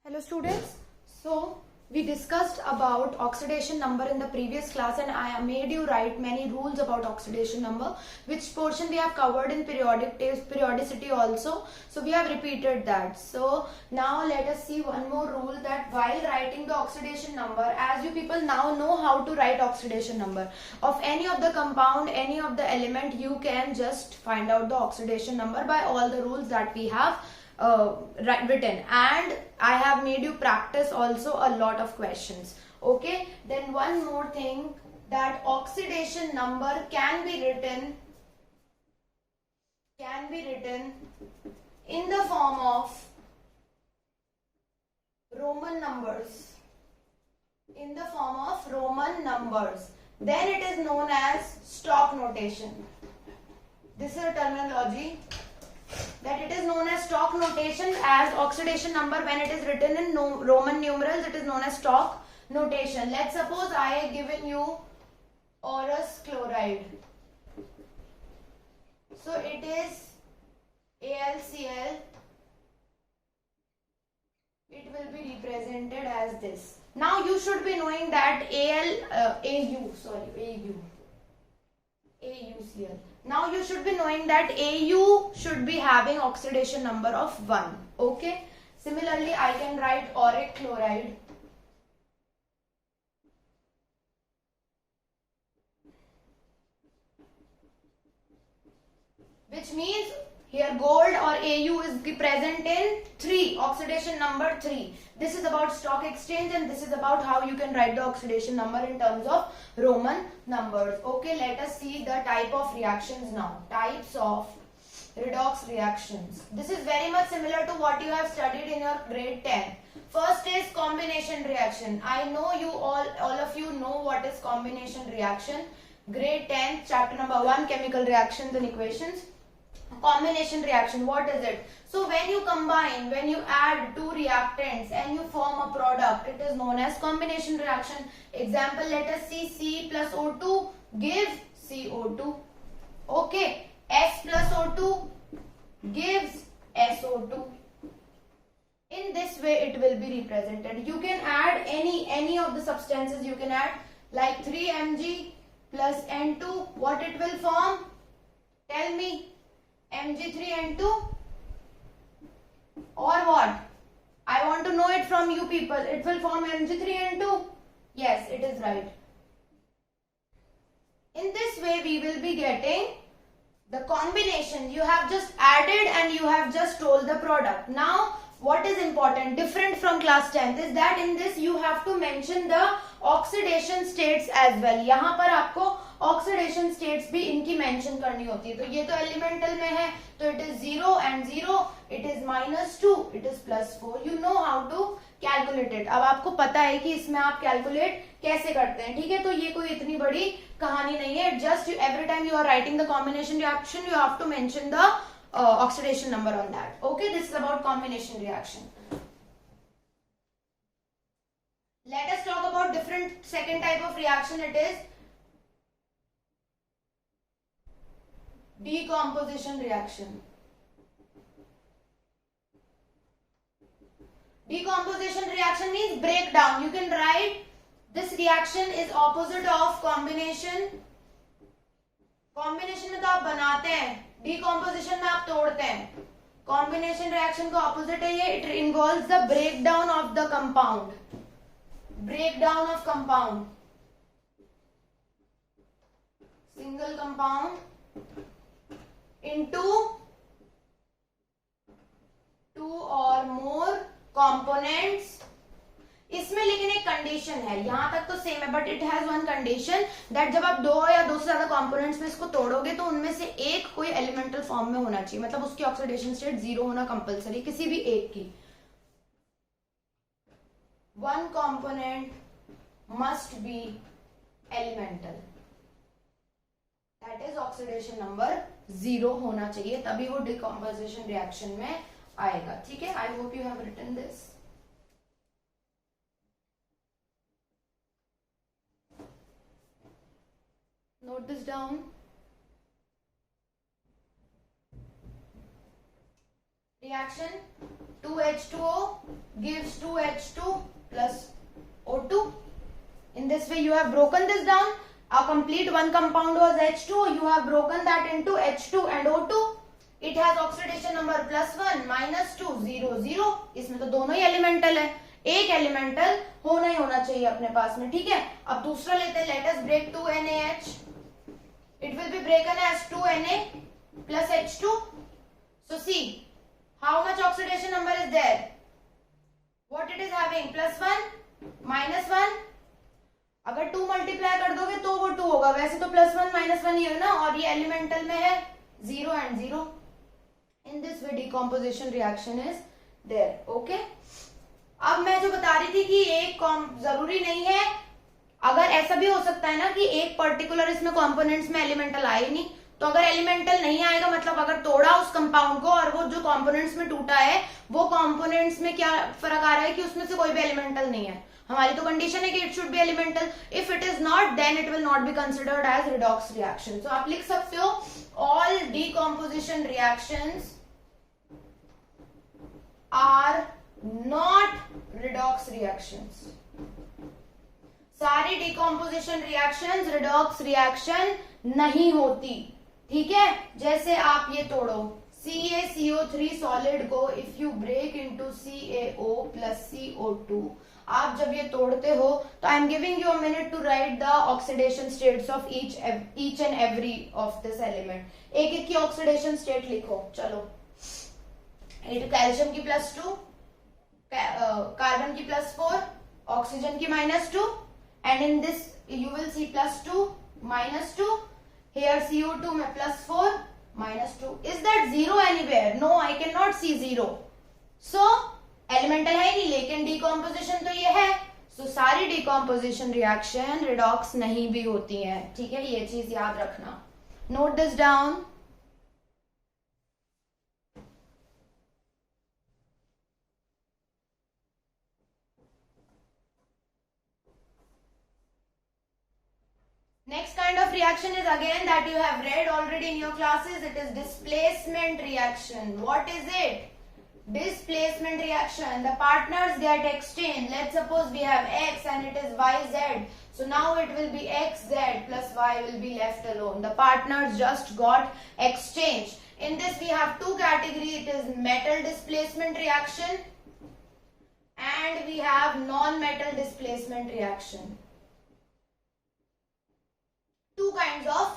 Hello students. So we discussed about oxidation number in the previous class and I made you write many rules about oxidation number, which portion we have covered in periodicity also. So we have repeated that. So now let us see one more rule, that while writing the oxidation number, as you people now know how to write oxidation number of any of the compound, any of the element, you can just find out the oxidation number by all the rules that we have written, and I have made you practice also a lot of questions. Okay, then one more thing, that oxidation number can be written in the form of Roman numbers, then it is known as stock notation. This is a terminology, that it is known as stock notation. As oxidation number, when it is written in Roman numerals, it is known as stock notation. Let's suppose I have given you Aurous chloride. So it is AlCl. It will be represented as this. Now you should be knowing that AuCl. Now you should be knowing that Au should be having oxidation number of 1. Okay. Similarly, I can write auric chloride. Which means here gold or Au is present in 3, oxidation number 3. This is about stock exchange and this is about how you can write the oxidation number in terms of Roman numbers. Okay, let us see the type of reactions now. Types of redox reactions. This is very much similar to what you have studied in your grade 10. First is combination reaction. I know you all of you know what is combination reaction. Grade 10, chapter number 1, chemical reactions and equations. Combination reaction, what is it? So when you combine, when you add two reactants and you form a product, it is known as combination reaction. Example, let us see, C plus O2 gives CO2. Okay, S plus O2 gives SO2. In this way it will be represented. You can add any of the substances, you can add like 3Mg plus N2. What it will form? Tell me. Mg3N2 or what? I want to know it from you people. It will form Mg3N2. Yes, it is right. In this way we will be getting the combination. You have just added and you have just told the product. Now what is important, different from class 10th, is that in this you have to mention the oxidation states as well. यहाँ पर आपको oxidation states भी इनकी mention करनी होती है. तो ये तो एलिमेंटल में है, तो it is 0 and 0, it is -2, it is +4. You know how to calculate it. अब आपको पता है कि इसमें आप कैलकुलेट कैसे करते हैं. ठीक है, तो ये कोई इतनी बड़ी कहानी नहीं है. Just every time you are writing the combination reaction, you have to mention the oxidation number on that. Okay, this is about combination reaction. Let us talk about different second type of reaction. It is decomposition reaction. Decomposition reaction means breakdown. You can write this reaction is opposite of combination. Combination में तो आप बनाते हैं, decomposition में आप तोड़ते हैं. Combination reaction का ऑपोजिट है ये. It involves the breakdown of the compound. Breakdown of compound, single compound into 2 और मोर कंपोनेंट्स. इसमें लेकिन एक कंडीशन है, यहां तक तो सेम है, but it has one condition, that जब आप 2 या 2 से ज्यादा कंपोनेंट्स में इसको तोड़ोगे तो उनमें से एक कोई एलिमेंटल फॉर्म में होना चाहिए. मतलब उसकी ऑक्सीडेशन स्टेट 0 होना कंपलसरी, किसी भी एक की. One component must be elemental, that is oxidation number 0 होना चाहिए, तभी वो डिकम्पोजिशन रिएक्शन में आएगा. ठीक है, I hope you have written this. Note this down. reaction 2H2O gives 2H2 plus O2. In this way you have broken this down. A complete one compound was H2O. You have broken that into H2 and O2. It has oxidation number +1, -2, 0, 0. इसमें तो दोनों ही elemental है, एक elemental होना ही होना चाहिए अपने पास में, ठीक है। अब दूसरा लेते हैं, let us break 2NaH. It will be broken as 2Na plus H2. So see, how much oxidation number is there? What it is having? +1, -1. अगर 2 मल्टीप्लाई कर दोगे तो वो 2 होगा, वैसे तो +1 -1 ही है ना, और ये एलिमेंटल में है 0 and 0. In this way decomposition reaction is there. Okay. अब मैं जो बता रही थी कि एक जरूरी नहीं है, अगर ऐसा भी हो सकता है ना कि एक पर्टिकुलर इसमें कंपोनेंट्स में एलिमेंटल आए नहीं, तो अगर एलिमेंटल नहीं आएगा मतलब अगर तोड़ा उस कंपाउंड को और वो जो कंपोनेंट्स में टूटा है वो कंपोनेंट्स में क्या फर्क आ रहा है कि उसमें से कोई भी एलिमेंटल नहीं है, हमारी तो कंडीशन है कि it should be elemental. If it is not then it will not be considered as redox reaction. So आप लिख सकते हो all decomposition reactions are not redox reactions. सारी डीकम्पोजिशन रिएक्शंस रिडॉक्स रिएक्शन नहीं होती, ठीक है. जैसे आप ये तोड़ो CaCO3 सॉलिड को, if you break into CaO plus CO2, आप जब ये तोड़ते हो तो I am giving you a minute to write the oxidation states of each and every of this element. एक एक की ऑक्सीडेशन स्टेट लिखो. चलो, कैल्शियम की +2, कार्बन की +4, ऑक्सीजन की -2, and in this you will see +2, -2. Here CO2 में +4, -2. Is that 0 anywhere? No, I cannot see 0. So elemental है नहीं, लेकिन डीकम्पोजिशन तो ये है. So सारी डीकम्पोजिशन रिएक्शन रिडॉक्स नहीं भी होती हैं, ठीक है. ये चीज याद रखना. Note this down. Next kind of reaction is again that you have read already in your classes. It is displacement reaction. What is it? Displacement reaction. The partners get exchanged. Let's suppose we have X and it is YZ. So now it will be XZ plus Y will be left alone. The partners just got exchanged. In this we have two categories. It is metal displacement reaction and we have non-metal displacement reaction. Two kinds of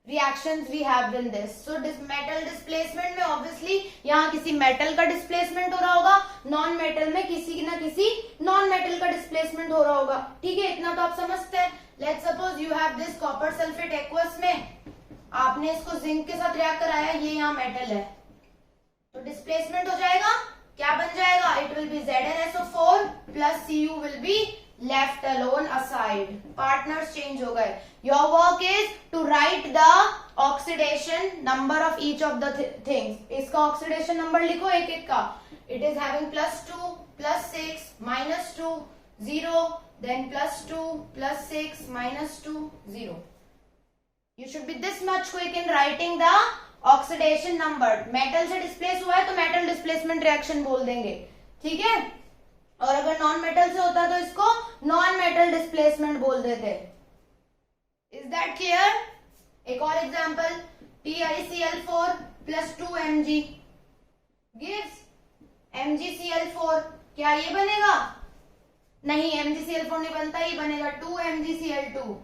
reactions we have in this. So metal displacement में obviously यहाँ किसी metal का displacement हो रहा होगा, non metal में किसी ना किसी non metal का displacement हो रहा होगा, ठीक है. इतना तो आप समझते हैं. Let's suppose you have this copper sulfate aqueous में आपने इसको zinc के साथ रिएक्ट कराया, ये यहाँ metal है, तो displacement हो जाएगा, क्या बन जाएगा? It will be ZnSO4 plus Cu will be left alone aside. Partners change हो गए. Your work is to write the oxidation number of each of the things. इसका oxidation number लिखो एक एक का. It is having +2, +6, -2, 0, then +2, +6, -2, 0. You should be this much quick in writing the oxidation number. Metal से displace हुआ है तो metal displacement reaction बोल देंगे, ठीक है. और अगर नॉन मेटल से होता तो इसको नॉन मेटल डिस्प्लेसमेंट बोल देते. Is that clear? एक और example, TiCl4 plus 2Mg gives MgCl4. क्या ये बनेगा? नहीं, MgCl4 नहीं बनता, ये बनेगा 2MgCl2.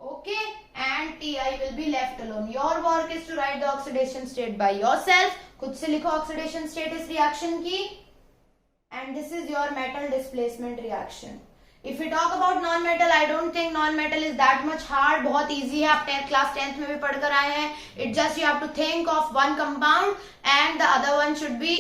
Okay, and Ti will be left alone. Your work is to write the oxidation state by yourself. खुद से लिखो oxidation state इस रिएक्शन की. And this is your metal displacement reaction. If we talk about non-metal, I don't think non-metal is that much hard. बहुत easy है, आप class 10th में भी पढ़कर आए हैं. It just you have to think of one compound and the other one should be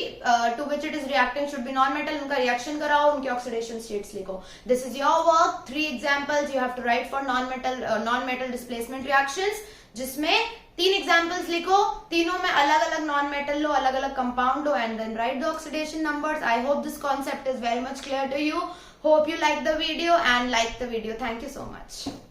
to which it is reacting should be non-metal. उनका reaction कराओ, उनके oxidation states लिखो. This is your work. 3 examples you have to write for non-metal displacement reactions. जिसमें 3 examples लिखो, तीनों में अलग अलग नॉन मेटल लो, अलग अलग कंपाउंड लो, and then write the oxidation numbers. I hope this concept is very much clear to you. Hope you like the video and like the video. Thank you so much.